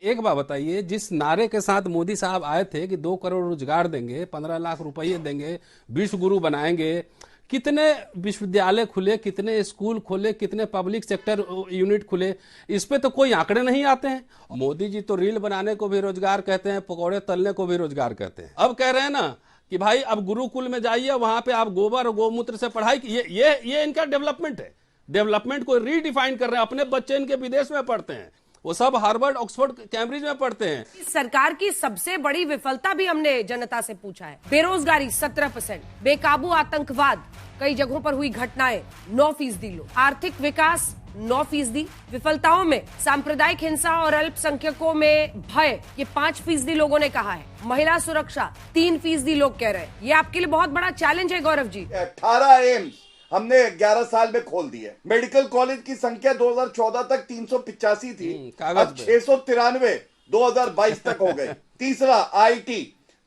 एक बात बताइए, जिस नारे के साथ मोदी साहब आए थे कि 2 करोड़ रोजगार देंगे, 15 लाख रुपए देंगे, विश्व गुरु बनाएंगे, कितने विश्वविद्यालय खुले, कितने स्कूल खुले, कितने पब्लिक सेक्टर यूनिट खुले, इस पे तो कोई आंकड़े नहीं आते हैं। मोदी जी तो रील बनाने को भी रोजगार कहते हैं, पकौड़े तलने को भी रोजगार कहते हैं। अब कह रहे हैं ना कि भाई अब गुरुकुल में जाइए, वहां पे आप गोबर और गोमूत्र से पढ़ाई, ये इनका डेवलपमेंट है। डेवलपमेंट को रीडिफाइन कर रहे हैं। अपने बच्चे इनके विदेश में पढ़ते हैं, वो सब हार्वर्ड, ऑक्सफोर्ड, कैम्ब्रिज में पढ़ते हैं। सरकार की सबसे बड़ी विफलता भी हमने जनता से पूछा है। बेरोजगारी 17%, बेकाबू आतंकवाद, कई जगहों पर हुई घटनाएं 9% लोग, आर्थिक विकास 9%, विफलताओं में सांप्रदायिक हिंसा और अल्पसंख्यकों में भय, ये 5% लोगों ने कहा है। महिला सुरक्षा 3% लोग कह रहे हैं। ये आपके लिए बहुत बड़ा चैलेंज है गौरव जी। 18 एम्स हमने 11 साल में खोल दिए। मेडिकल कॉलेज की संख्या 2014 तक 385 थी, अब 693 2022 तक हो गई। तीसरा आईटी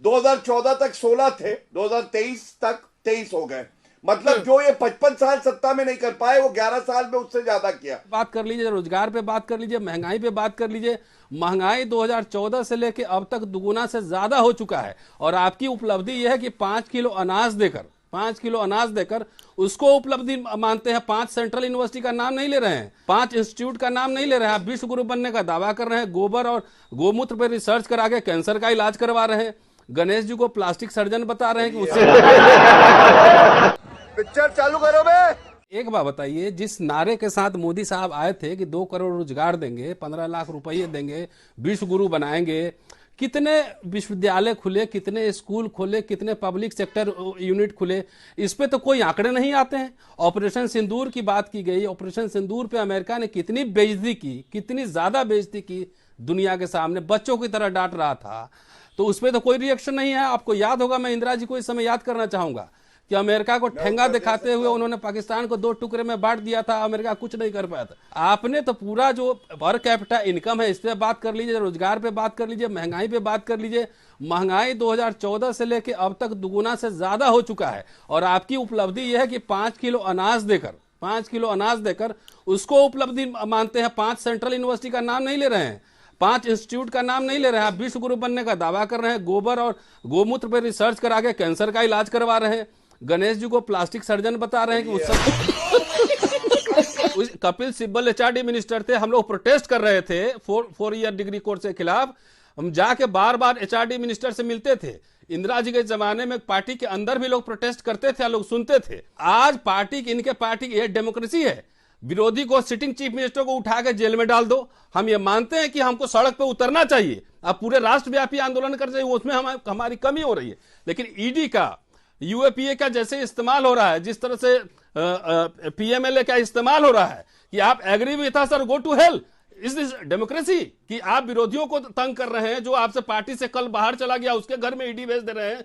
2014 तक 16 थे, 2023 तक 23 हो गए। मतलब जो ये 55 साल सत्ता में नहीं कर पाए, वो 11 साल में उससे ज्यादा किया। बात कर लीजिए, रोजगार पे बात कर लीजिए, महंगाई पे बात कर लीजिए। महंगाई 2014 से लेके अब तक दुगुना से ज्यादा हो चुका है। और आपकी उपलब्धि यह है कि 5 किलो अनाज देकर उसको उपलब्धि मानते हैं। 5 सेंट्रल यूनिवर्सिटी का नाम नहीं ले रहे हैं, 5 इंस्टीट्यूट का नाम नहीं ले रहे हैं। आप विश्व गुरु बनने का दावा कर रहे हैं। गोबर और गोमूत्र पर रिसर्च करा के कैंसर का इलाज करवा रहे हैं। गणेश जी को प्लास्टिक सर्जन बता रहे हैं कि उससे पिक्चर चालू करो बे। एक बात बताइए, जिस नारे के साथ मोदी साहब आए थे कि 2 करोड़ रोजगार देंगे, 15 लाख रुपए देंगे, विश्व गुरु बनाएंगे, कितने विश्वविद्यालय खुले, कितने स्कूल खुले, कितने पब्लिक सेक्टर यूनिट खुले, इस पे तो कोई आंकड़े नहीं आते हैं। ऑपरेशन सिंदूर की बात की गई। ऑपरेशन सिंदूर पे अमेरिका ने कितनी बेइज्जती की, कितनी ज्यादा बेइज्जती की दुनिया के सामने, बच्चों की तरह डांट रहा था। तो उस पर तो कोई रिएक्शन नहीं है। आपको याद होगा, मैं इंदिरा जी को इस समय याद करना चाहूंगा कि अमेरिका को ठेंगा दिखाते हुए उन्होंने पाकिस्तान को 2 टुकड़े में बांट दिया था। अमेरिका कुछ नहीं कर पाया था। आपने तो पूरा जो पर कैपिटा इनकम है, इस पे बात कर लीजिए, रोजगार पे बात कर लीजिए, महंगाई पे बात कर लीजिए। महंगाई 2014 से लेके अब तक दुगुना से ज्यादा हो चुका है। और आपकी उपलब्धि यह है कि 5 किलो अनाज देकर उसको उपलब्धि मानते हैं। 5 सेंट्रल यूनिवर्सिटी का नाम नहीं ले रहे हैं, 5 इंस्टीट्यूट का नाम नहीं ले रहे हैं। आप विश्व गुरु बनने का दावा कर रहे हैं। गोबर और गोमूत्र पर रिसर्च करा के कैंसर का इलाज करवा रहे हैं। गणेश जी को प्लास्टिक सर्जन बता रहे हैं कि कपिल सिब्बल एचआरडी मिनिस्टर थे। हम लोग प्रोटेस्ट कर रहे थे 4 ईयर डिग्री कोर्स के खिलाफ। हम जाके बार बार एचआरडी मिनिस्टर से मिलते थे। इंदिरा जी के जमाने में पार्टी के अंदर भी लोग प्रोटेस्ट करते थे, लोग सुनते थे। आज इनके पार्टी की ये डेमोक्रेसी है। विरोधी को, सिटिंग चीफ मिनिस्टर को उठा के जेल में डाल दो। हम ये मानते हैं कि हमको सड़क पे उतरना चाहिए, अब पूरे राष्ट्रव्यापी आंदोलन करना चाहिए, उसमें हमारी कमी हो रही है। लेकिन ईडी का, यूएपीए का जैसे इस्तेमाल हो रहा है, जिस तरह से पीएमएलए का इस्तेमाल हो रहा है कि आप एग्री विथ अस और go to hell, is this democracy? कि आप विरोधियों को तंग कर रहे हैं। जो आपसे पार्टी से कल बाहर चला गया, उसके घर में ईडी भेज दे रहे हैं।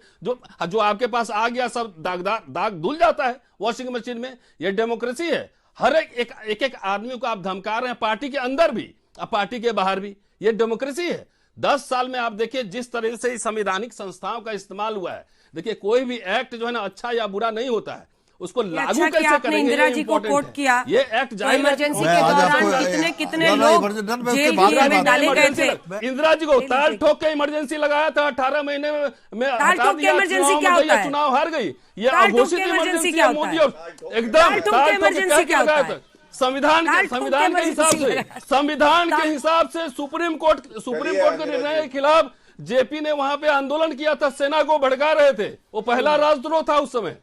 जो आपके पास आ गया, सब दाग धुल जाता है वॉशिंग मशीन में। यह डेमोक्रेसी है। हर एक आदमी को आप धमका रहे हैं, पार्टी के अंदर भी और पार्टी के बाहर भी। यह डेमोक्रेसी है। 10 साल में आप देखिए जिस तरह से संवैधानिक संस्थाओं का इस्तेमाल हुआ है। देखिए, कोई भी एक्ट जो है ना अच्छा या बुरा नहीं होता है, उसको लागू कैसे करेंगे। इंदिरा जी को कोट किया, ये एक्ट इमरजेंसी के दौरान कितने लोग जेल में डाले गए थे। इंदिरा जी को ताल ठोक के इमरजेंसी लगाया था। 18 महीने में हटा दिया। इमरजेंसी क्या होता है? चुनाव हार गई। ये अघोषित इमरजेंसी है। मोदी एकदम इमरजेंसी क्या होता है? संविधान के हिसाब से सुप्रीम कोर्ट के निर्णय के खिलाफ जेपी ने वहां पे आंदोलन किया था, सेना को भड़का रहे थे। वो पहला राजद्रोह था उस समय।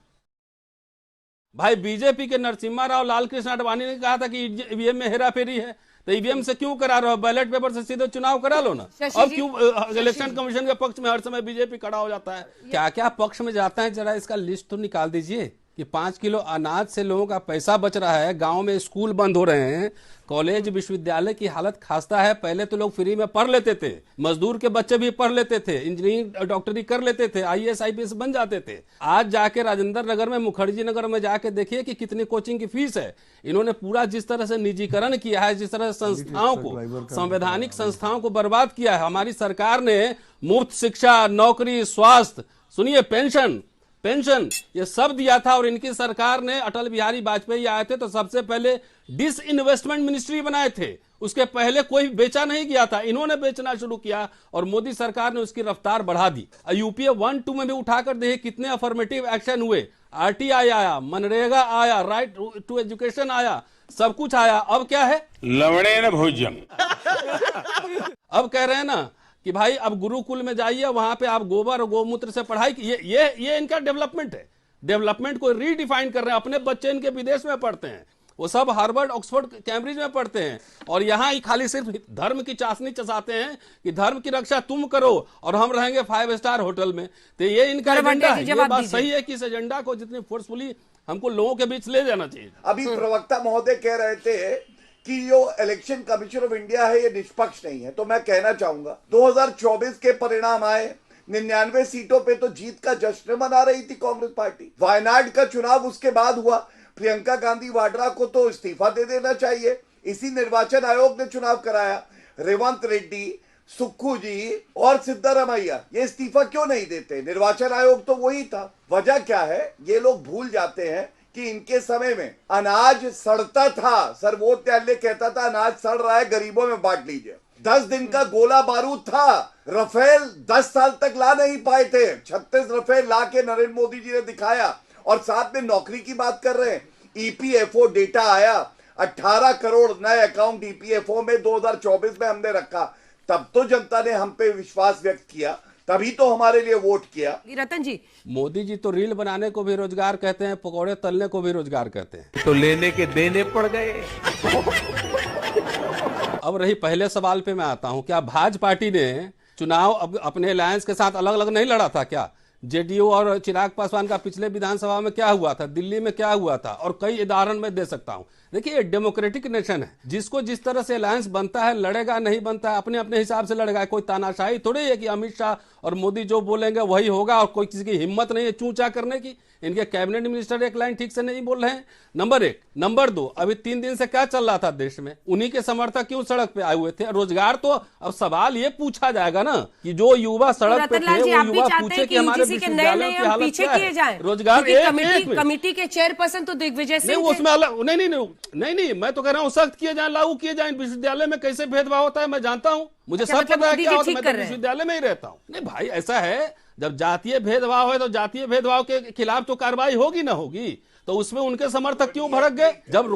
भाई, बीजेपी के नरसिम्हा राव लाल कृष्ण आडवाणी ने कहा था कि ईवीएम में हेराफेरी है, तो ईवीएम से क्यों करा रहे हो? बैलेट पेपर से सीधे चुनाव करा लो ना। अब क्यों इलेक्शन कमीशन के पक्ष में हर समय बीजेपी खड़ा हो जाता है? क्या क्या पक्ष में जाता है, जरा इसका लिस्ट तो निकाल दीजिए कि 5 किलो अनाज से लोगों का पैसा बच रहा है। गांव में स्कूल बंद हो रहे हैं, कॉलेज विश्वविद्यालय की हालत खास्ता है। पहले तो लोग फ्री में पढ़ लेते थे, मजदूर के बच्चे भी पढ़ लेते थे, इंजीनियरिंग डॉक्टरी कर लेते थे, आईएएस आईपीएस बन जाते थे। आज जाके राजेंद्र नगर में, मुखर्जी नगर में जाके देखिए कि कितनी कोचिंग की फीस है। इन्होंने पूरा जिस तरह से निजीकरण किया है, जिस तरह से संस्थाओं को, संवैधानिक संस्थाओं को बर्बाद किया है। हमारी सरकार ने मुफ्त शिक्षा, नौकरी, स्वास्थ्य, सुनिए पेंशन, पेंशन, ये सब दिया था। और इनकी सरकार ने, अटल बिहारी वाजपेयी आए थे तो सबसे पहले डिसइन्वेस्टमेंट मिनिस्ट्री बनाए थे, उसके पहले कोई बेचा नहीं गया था, इन्होंने बेचना शुरू किया और मोदी सरकार ने उसकी रफ्तार बढ़ा दी। यूपीए 1-2 में भी उठाकर देखिए कितने अफर्मेटिव एक्शन हुए, आरटीआई आया, मनरेगा आया, राइट टू एजुकेशन आया, सब कुछ आया। अब क्या है, लवणे न भोजन। अब कह रहे हैं ना कि भाई अब गुरुकुल में जाइए, वहां पे आप गोबर और गोमूत्र से पढ़ाई, ये इनका डेवलपमेंट है। डेवलपमेंट को रीडिफाइन कर रहे हैं। अपने बच्चे इनके विदेश में पढ़ते हैं, वो सब हार्वर्ड, ऑक्सफोर्ड, कैम्ब्रिज में पढ़ते हैं, और यहाँ ही खाली सिर्फ धर्म की चाशनी चसाते हैं कि धर्म की रक्षा तुम करो और हम रहेंगे 5 स्टार होटल में। तो ये इनका एजेंडा है। ये बात सही है कि इस एजेंडा को जितनी फोर्सफुली हमको लोगों के बीच ले जाना चाहिए। अभी प्रवक्ता महोदय कह रहे थे कि जो इलेक्शन कमीशन ऑफ इंडिया है ये निष्पक्ष नहीं है, तो मैं कहना चाहूंगा 2024 के परिणाम आए, 99 सीटों पे तो जीत का जश्न मना रही थी कांग्रेस पार्टी। वायनाड का चुनाव उसके बाद हुआ, प्रियंका गांधी वाड्रा को तो इस्तीफा दे देना चाहिए। इसी निर्वाचन आयोग ने चुनाव कराया। रेवंत रेड्डी, सुक्खू जी और सिद्धारमैया ये इस्तीफा क्यों नहीं देते? निर्वाचन आयोग तो वही था। वजह क्या है? ये लोग भूल जाते हैं कि इनके समय में अनाज सड़ता था। सर्वोच्च न्यायालय कहता था अनाज सड़ रहा है, गरीबों में बांट लीजिए। 10 दिन का गोला बारूद था। रफेल 10 साल तक ला नहीं पाए थे, 36 रफेल ला के नरेंद्र मोदी जी ने दिखाया। और साथ में नौकरी की बात कर रहे हैं, ईपीएफओ डेटा आया, 18 करोड़ नए अकाउंट ईपीएफओ में 2024 में हमने रखा। तब तो जनता ने हम पे विश्वास व्यक्त किया, तभी तो हमारे लिए वोट किया। रतन जी, मोदी जी तो रील बनाने को भी रोजगार कहते हैं, पकौड़े तलने को भी रोजगार कहते हैं। तो लेने के देने पड़ गए। अब रही पहले सवाल पे मैं आता हूं, क्या भाजपा पार्टी ने चुनाव अब अपने अलायंस के साथ अलग अलग नहीं लड़ा था क्या? जेडीयू और चिराग पासवान का पिछले विधानसभा में क्या हुआ था, दिल्ली में क्या हुआ था, और कई उदाहरण मैं दे सकता हूं। देखिए डेमोक्रेटिक नेशन है, जिसको जिस तरह से अलायंस बनता है लड़ेगा, नहीं बनता है अपने अपने हिसाब से लड़ेगा। कोई तानाशाही थोड़ी है कि अमित शाह और मोदी जो बोलेंगे वही होगा, और कोई किसी की हिम्मत नहीं है चूचा करने की। इनके कैबिनेट मिनिस्टर एक लाइन ठीक से नहीं बोल रहे हैं, नंबर 1। नंबर 2, अभी 3 दिन से क्या चल रहा था देश में, उन्हीं के समर्थक क्यों सड़क पे आए हुए थे? रोजगार तो अब सवाल ये पूछा जाएगा ना कि जो युवा सड़क पे थे वो युवा पूछे कि हमारे विश्वविद्यालयों की हालत क्या है। रोजगार कमेटी के चेयरपर्सन तो दिग्विजय सिंह नहीं, उसमें अलग नहीं, मैं तो कह रहा हूँ सख्त किए जाए, लागू किए जाए। विश्वविद्यालय में कैसे भेदभाव होता है मैं जानता हूँ, मुझे सब पता है क्या होता है, मैं तो विश्वविद्यालय में ही रहता हूँ। नहीं भाई, ऐसा है जब जातीय भेदभाव है तो जातीय भेदभाव के खिलाफ तो कार्रवाई होगी ना होगी, तो उसमें उनके समर्थक क्यों भड़क गए? जब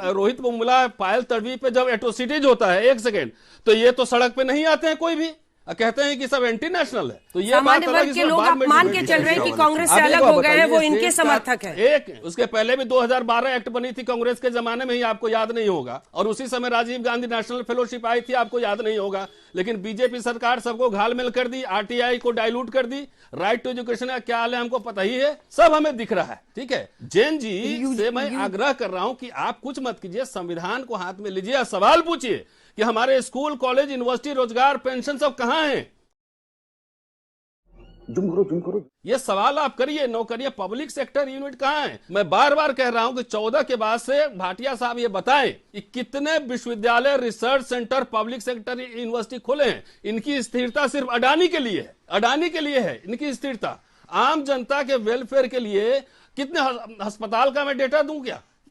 रोहित बुमला, पायल तड़वी पे जब एट्रोसिटीज होता है 1 सेकेंड, तो ये तो सड़क पे नहीं आते हैं कोई भी, कहते हैं कि सब एंटी नेशनल है। तो ये बात अलग, के लोग मान के चल रहे हैं कि कांग्रेस से अलग हो गए हैं, वो इनके समर्थक हैं। एक उसके पहले भी 2012 एक्ट बनी थी कांग्रेस के जमाने में ही, आपको याद नहीं होगा, और उसी समय राजीव गांधी नेशनल फेलोशिप आई थी, आपको याद नहीं होगा। लेकिन बीजेपी सरकार सबको घालमेल कर दी, आरटीआई को डाइल्यूट कर दी, राइट टू एजुकेशन का क्या हाल है हमको पता ही है, सब हमें दिख रहा है। ठीक है, जैन जी से मैं आग्रह कर रहा हूं कि आप कुछ मत कीजिए, संविधान को हाथ में लीजिए, सवाल पूछिए कि हमारे स्कूल, कॉलेज, यूनिवर्सिटी, रोजगार, पेंशन सब कहां हैं? जुम करो। ये सवाल आप करिए, नौकरियां, पब्लिक सेक्टर यूनिट कहां है? मैं बार बार कह रहा हूं कि 14 के बाद से भाटिया साहब ये बताएं कि कितने विश्वविद्यालय, research centre, public sector university खोले हैं। इनकी स्थिरता सिर्फ अडानी के लिए है, अडानी के लिए है इनकी स्थिरता। आम जनता के वेलफेयर के लिए कितने अस्पताल का मैं डेटा दूं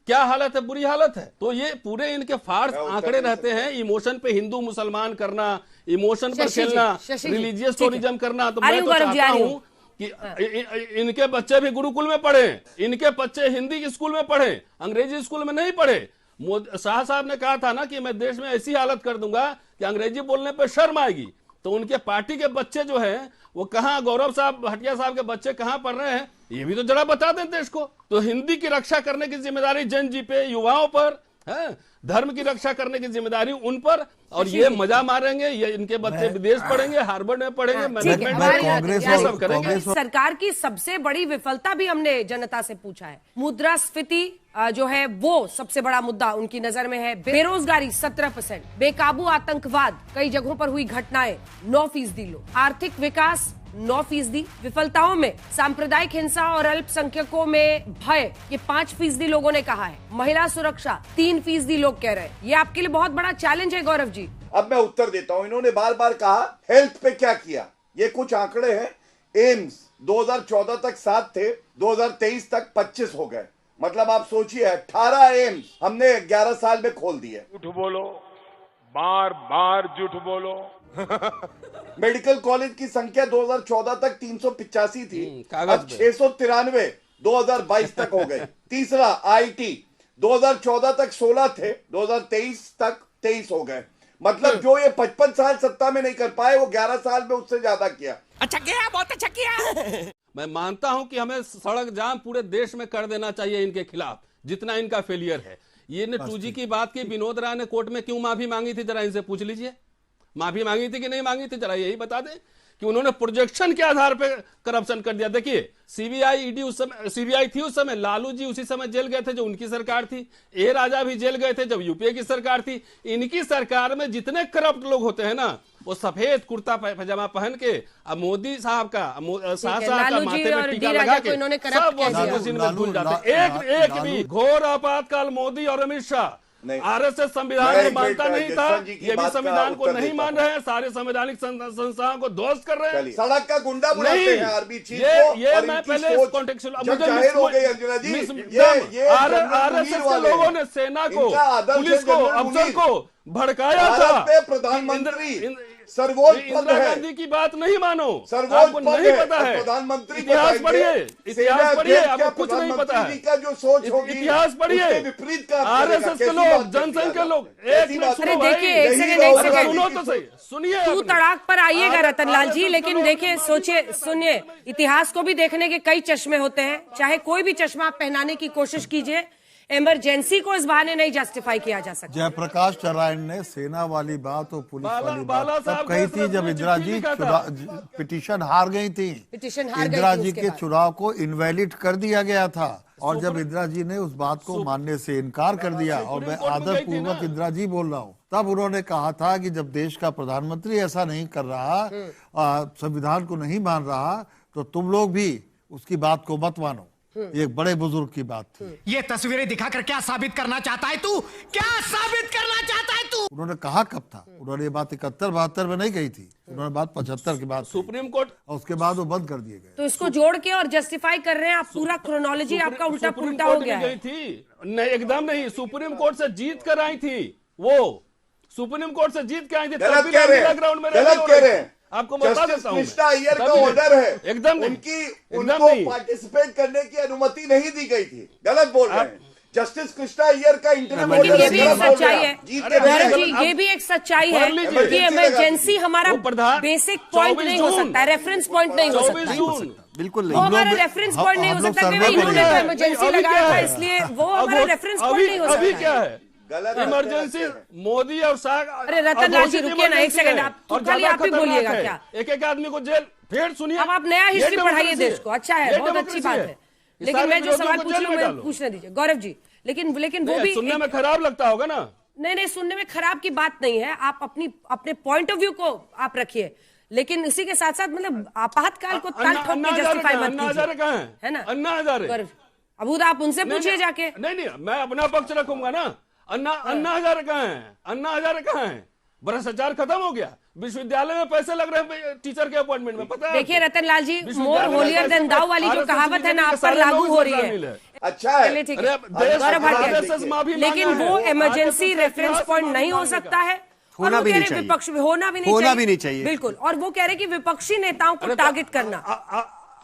क्या हालत है? बुरी हालत है। तो ये पूरे इनके फार्स आंकड़े रहते हैं, इमोशन पे हिंदू मुसलमान करना, इमोशन पर खेलना, रिलीजियस टूरिज्म करना। तो मैं तो चाहता हूं कि इनके बच्चे भी गुरुकुल में पढ़े, इनके बच्चे हिंदी स्कूल में पढ़े, अंग्रेजी स्कूल में नहीं पढ़े। शाह साहब ने कहा था ना कि मैं देश में ऐसी हालत कर दूंगा कि अंग्रेजी बोलने पर शर्म आएगी। तो उनके पार्टी के बच्चे जो हैं वो कहां, गौरव साहब, भाटिया साहब के बच्चे कहां पढ़ रहे हैं, ये भी तो जरा बता दें देश को। तो हिंदी की रक्षा करने की जिम्मेदारी जैन जी पे, युवाओं पर है, धर्म की रक्षा करने की जिम्मेदारी उन पर, और ये मजा मारेंगे, ये इनके बच्चे विदेश पढ़ेंगे, हार्वर्ड में पढ़ेंगे, मैनेजमेंट करेंगे। सरकार की सबसे बड़ी विफलता भी हमने जनता से पूछा है। मुद्रास्फीति जो है वो सबसे बड़ा मुद्दा उनकी नजर में है। बेरोजगारी 17%, बेकाबू आतंकवाद, कई जगहों पर हुई घटनाएं 9% लोग, आर्थिक विकास 9%, विफलताओं में सांप्रदायिक हिंसा और अल्पसंख्यकों में भय, ये 5% लोगों ने कहा है। महिला सुरक्षा 3% लोग कह रहे हैं। ये आपके लिए बहुत बड़ा चैलेंज है गौरव जी। अब मैं उत्तर देता हूं। इन्होंने बार बार कहा हेल्थ पे क्या किया, ये कुछ आंकड़े हैं एम्स 2014 तक 7 थे, 2023 तक 25 हो गए। मतलब आप सोचिए 18 एम्स हमने 11 साल में खोल दिए। झूठ बोलो, बार बार झूठ बोलो। मेडिकल कॉलेज की संख्या 2014 तक 385 थी, कागज अब पे। 693 2022 तक हो गई। तीसरा आईटी 2014 तक 16 थे, 2023 तक 23 हो गए। मतलब जो ये 55 साल सत्ता में नहीं कर पाए वो 11 साल में उससे ज्यादा किया। अच्छा किया, बहुत अच्छा किया। मैं मानता हूं कि हमें सड़क जाम पूरे देश में कर देना चाहिए इनके खिलाफ, जितना इनका फेलियर है। ये ने 2G की बात की, विनोद राय ने कोर्ट में क्यों माफी मांगी थी, जरा इनसे पूछ लीजिए। माफी मांगी थी कि नहीं मांगी थी, जरा यही बता दें कि उन्होंने प्रोजेक्शन के आधार पर करप्शन कर दिया। देखिए सीबीआई ईडी उस समय, सीबीआई थी उस समय, लालू जी उसी समय जेल गए थे जो उनकी सरकार थी, ए राजा भी जेल गए थे जब यूपीए की सरकार थी। इनकी सरकार में जितने करप्ट लोग होते हैं ना, वो सफेद कुर्ता पजामा पहन के अब मोदी साहब का लालू जी माथे और में टीका डी लगा राजा के को इन्होंने सब करप्ट कह दिया। वॉशिंग मशीन में भूल जाते हैं। एक भी घोर आपातकाल मोदी और अमित शाह। नहीं। आरएसएस संविधान को मानता नहीं था, ये भी संविधान को नहीं मान रहे हैं, सारे संवैधानिक संस्थाओं को ध्वस्त कर रहे हैं। सड़क का गुंडा बुलाते हैं आरबी चीफ को। ये और मैं इनकी पहले सोच कॉन्टेक्चुअल जब जाहिर हो गई अंजना जी, ये आरएसएस के लोगों ने सेना को, पुलिस को, अफसर को भड़काया था। भारत में प्रधानमंत्री सर्वोच्च पद इंदिरा है। गांधी की बात नहीं मानो, सर्वोच्च आपको पद नहीं है, पता है। प्रधानमंत्री इतिहास पढ़िए, इतिहास पढ़िए, आपको कुछ नहीं पता प्रधानमंत्री है। का जो सोच होगी इतिहास पढ़िए, उसके विपरीत काम करेगा। आरएसएस के कैसी लोग, बात जनसंघ के करती लोग, है? एक मिनट सुनो अरे भाई, देखिए, एक यही सेकंड, राहुल एक सेकंड। सुनो तो सही, सुनिए। तू आपने। तड़ाक पर आइएगा रतन लाल जी, आरएसएस लेकिन के देखिए, लोग- सोचिए, सुनिए, इतिहास को भी देखने के कई चश्मे होते हैं। चाहे कोई भी चश्मा आप पहनाने की कोशिश कीजिए, इमरजेंसी को इस बहाने नहीं जस्टिफाई किया जा सकता। जयप्रकाश नारायण ने सेना वाली बात और पुलिस वाली बाला बात तब साहब कही ने थी जब चिट्ठी इंदिरा जी लिखा था। पिटीशन हार गई थी। पिटीशन हार गई इंदिरा थी जी उसके के बाद। चुनाव को इनवैलिड कर दिया गया था और जब इंदिरा जी ने उस बात को मानने से इनकार कर दिया, और मैं आदर पूर्वक इंदिरा जी बोल रहा हूँ, तब उन्होंने कहा था कि जब देश का प्रधानमंत्री ऐसा नहीं कर रहा, संविधान को नहीं मान रहा, तो तुम लोग भी उसकी बात को मत मानो। ये एक बड़े बुजुर्ग की बात थी। ये तस्वीरें दिखाकर क्या साबित करना चाहता है तू? क्या साबित करना चाहता है तू? उन्होंने कहा कब था? उन्होंने ये बात 71-72 में नहीं कही थी, उन्होंने बात 75 के बाद कही। सुप्रीम कोर्ट, और उसके बाद वो बंद कर दिए गए। तो इसको जोड़ के और जस्टिफाई कर रहे हैं आप। पूरा क्रोनोलॉजी आपका उल्टा सुप्रीम पुल्टा हो कोर्ट गया भी है। गई थी, नहीं एकदम नहीं, सुप्रीम कोर्ट से जीत कर आई थी वो, सुप्रीम कोर्ट से जीत के आई थी। गलत कह रहे हैं, गलत कह रहे हैं। आपको बता जस्टिस देता हूं मैं। कृष्णा अय्यर का तभी नहीं। ऑर्डर है, एकदम नहीं, उनको एकदम नहीं। पार्टिसिपेट करने की अनुमति नहीं दी गई थी। गलत बोल रहे हैं। जस्टिस कृष्णा अय्यर का इंटरव्यू लेकिन ये भी एक सच्चाई है, जीत अरे के गौरव नहीं जी, आए। ये भी एक सच्चाई है पढ़ लीजिए। कि इमरजेंसी हमारा वो प्रधान- बेसिक पॉइंट 24 नहीं हो जून। सकता है, रेफरेंस पॉइंट नहीं हो 24 सकता। जून बिल्कुल वो हमारा रेफरेंस पॉइंट नहीं हो सकता कि भाई इन्होंने तो इमरजेंसी अभी लगाया क्या था, है? इसलिए वो हमारा रेफरेंस पॉइंट नहीं हो अभी सकता क्या है। है? गलत इमरजेंसी मोदी और शाह। अरे रतन लाल जी, रुकिए ना, एक सेकंड, आप तो खाली आप ही बोलिएगा क्या? एक एक आदमी को जेल, फिर सुनिए। अब आप नया ये हिस्ट्री पढ़ाइए डेमोक्रेसी देश को, अच्छा है, ये बहुत अच्छी डेमोक्रेसी बात है। ये लेकिन सारे मैं जो विरोधियों सवाल को पूछ जेल रही हूँ में मैं डालो। पूछने दीजिए गौरव जी। लेकिन वो भी सुनने में खराब लगता होगा ना। नहीं, सुनने में खराब की बात नहीं है। आप अपने पॉइंट ऑफ व्यू को आप रखिए, लेकिन इसी के साथ साथ मतलब आपातकाल को ताल ठोक के जस्टिफाई मत अन्ना हजारे कीजिए, कहाँ है? है ना? अन्ना हजारे गौरव जी, अब आप उनसे पूछिए जाके। नहीं, मैं अपना पक्ष रखूंगा ना। अन्ना हजारे कहाँ है? अन्ना हजारे कहाँ है? भ्रष्टाचार खत्म हो गया? विश्वविद्यालय में पैसे लग रहे हैं टीचर के अपॉइंटमेंट में, पता है? देखिए रतन लाल जी, मोर विश्वविद्यालय में होलियर पैसे देन दाऊ वाली जो RSS कहावत है ना, आप पर सारे लागू लोग हो रही शामिल है। अच्छा है। चलिए ठीक अरे है, देश गौरव भाटिया, RSS माफी लेकिन मांगा वो है। इमरजेंसी RSS रेफरेंस इतिहास पॉइंट नहीं हो मांगने सकता का। है। और होना वो भी कह नहीं रहे चाहिए। विपक्ष में होना भी नहीं चाहिए, बिल्कुल। और वो कह रहे कि विपक्षी नेताओं को टारगेट करना,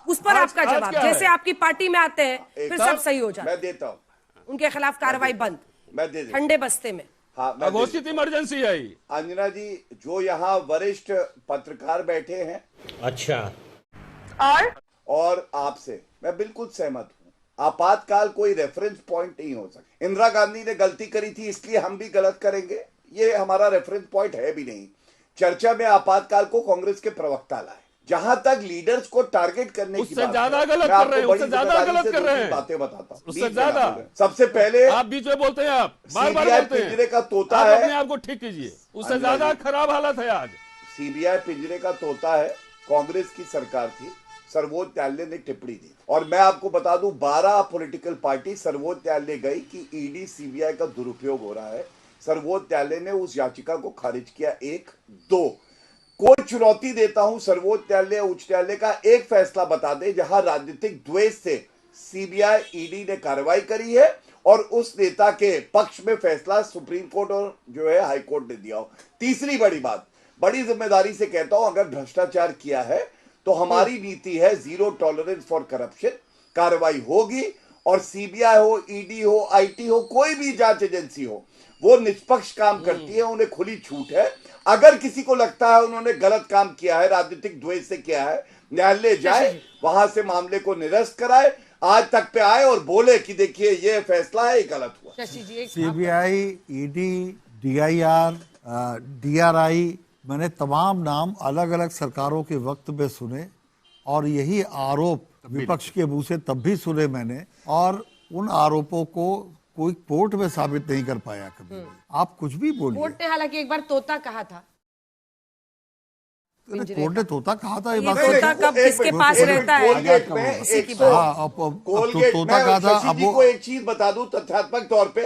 उस पर आपका जवाब, जैसे आपकी पार्टी में आते हैं फिर सब सही हो जाता है, मैं देता हूँ, उनके खिलाफ कार्रवाई बंद, मैं दे देता ठंडे बस्ते में। हाँ, मैं दे अघोषित इमरजेंसी आई। अंजना जी, जो यहाँ वरिष्ठ पत्रकार बैठे हैं, अच्छा, और आपसे मैं बिल्कुल सहमत हूँ। आपातकाल कोई रेफरेंस पॉइंट नहीं हो सकता। इंदिरा गांधी ने गलती करी थी इसलिए हम भी गलत करेंगे, ये हमारा रेफरेंस पॉइंट है भी नहीं। चर्चा में आपातकाल को कांग्रेस के प्रवक्ता लाए। जहां तक लीडर्स को टारगेट करने की उससे बात ज्यादा है, गलत मैं कर रहे हैं, आपको उससे बड़ी ज्यादा जिम्मेदारी गलत से कर दो रहे तीन हैं। बातें बताता हूं। उससे बीच में ना ज्यादा। बोलें। सबसे पहले आप बीच में बोलते हैं, आप बार बार सीबीआई बोलते हैं। पिंजरे का तोता आप है। अपने आप को ठीक कीजिए, उससे अंजना ज्यादा जी। खराब हालत है आज। सीबीआई पिंजरे का तोता है। कांग्रेस की सरकार थी, सर्वोच्च न्यायालय ने टिप्पणी दी, और मैं आपको बता दूं 12 पॉलिटिकल पार्टी सर्वोच्च न्यायालय गई कि ईडी सीबीआई का दुरुपयोग हो रहा है। सर्वोच्च न्यायालय ने उस याचिका को खारिज किया। 1, 2 कोई चुनौती देता हूं सर्वोच्च न्यायालय उच्च न्यायालय का एक फैसला बता दे जहां राजनीतिक द्वेष से सीबीआई ईडी ने कार्रवाई करी है और उस नेता के पक्ष में फैसला सुप्रीम कोर्ट और जो है हाई कोर्ट ने दिया हो। तीसरी बड़ी बात, बड़ी जिम्मेदारी से कहता हूं, अगर भ्रष्टाचार किया है तो हमारी नीति है जीरो टॉलरेंस फॉर करप्शन। कार्रवाई होगी और सीबीआई हो, ईडी हो, आईटी हो, कोई भी जांच एजेंसी हो, वो निष्पक्ष काम करती है, उन्हें खुली छूट है। अगर किसी को लगता है उन्होंने गलत काम किया है, राजनीतिक द्वेष से किया है, न्यायालय जाए, वहां से मामले को निरस्त कराए, आज तक पे आए और बोले कि देखिए ये फैसला है, ये गलत हुआ। सीबीआई, ईडी, डीआईआर, डीआरआई, मैंने तमाम नाम अलग अलग सरकारों के वक्त में सुने और यही आरोप विपक्ष के मुंह से तब भी सुने मैंने, और उन आरोपों को कोई कोर्ट में साबित नहीं कर पाया कभी। आप कुछ भी बोलिए। कोर्ट ने हालांकि एक बार तोता कहा था। कोर्ट ने तोता कहा था, ये बात तोता कब किसके पास रहता है? कोलगेट में कोलगेट तोता कहा था। शशि जी को एक चीज बता दूं तथ्यात्मक तौर पे,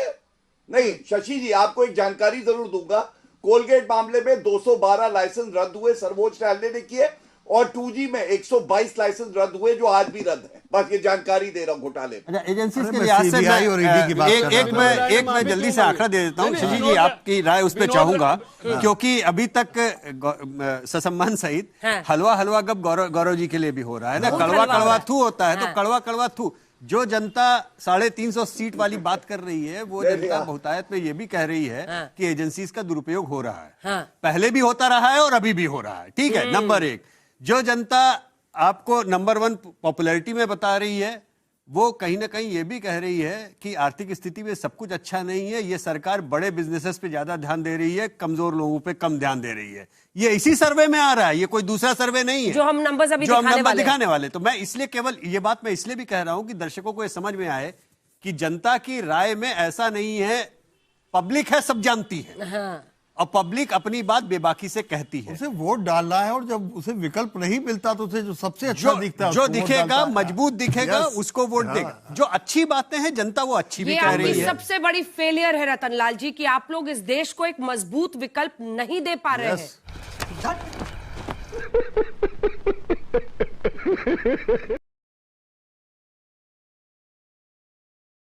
नहीं शशि जी आपको एक जानकारी जरूर दूंगा, कोलगेट मामले में 212 लाइसेंस रद्द हुए सर्वोच्च न्यायालय ने किए और 2G में 122 लाइसेंस रद्द हुए जो आज भी रद्द है। बस ये जानकारी दे रहा हूं घोटाले। अच्छा, एजेंसीज के लिहाज से मैं जल्दी से आंकड़ा दे देता हूं। शशि जी आपकी राय उस पर चाहूंगा, क्योंकि अभी तक ससम्मान सहित हलवा हलवा गप गौरव जी के लिए भी हो रहा है ना। कड़वा कड़वा थू होता है तो कड़वा कड़वा थू। जो जनता 350 सीट वाली बात कर रही है, वो जनता बहुतायत में ये भी कह रही है कि एजेंसीज का दुरुपयोग हो रहा है। पहले भी होता रहा है और अभी भी हो रहा है। ठीक है, नंबर एक, जो जनता आपको नंबर 1 पॉपुलैरिटी में बता रही है, वो कहीं ना कहीं ये भी कह रही है कि आर्थिक स्थिति में सब कुछ अच्छा नहीं है, ये सरकार बड़े बिजनेसेस पे ज्यादा ध्यान दे रही है, कमजोर लोगों पे कम ध्यान दे रही है। ये इसी सर्वे में आ रहा है, ये कोई दूसरा सर्वे नहीं है जो हम नंबर्स अभी दिखाने वाले। तो मैं इसलिए केवल ये बात मैं इसलिए भी कह रहा हूं कि दर्शकों को ये समझ में आए कि जनता की राय में ऐसा नहीं है, पब्लिक है, सब जानती है और पब्लिक अपनी बात बेबाकी से कहती है। उसे वोट डालना है और जब उसे विकल्प नहीं मिलता तो उसे जो सबसे अच्छा दिखता है, जो दिखेगा, मजबूत दिखेगा, उसको वोट देगा। जो अच्छी बातें हैं जनता वो अच्छी भी कह रही है। सबसे बड़ी फेलियर है रतनलाल जी कि आप लोग इस देश को एक मजबूत विकल्प नहीं दे पा रहे हैं।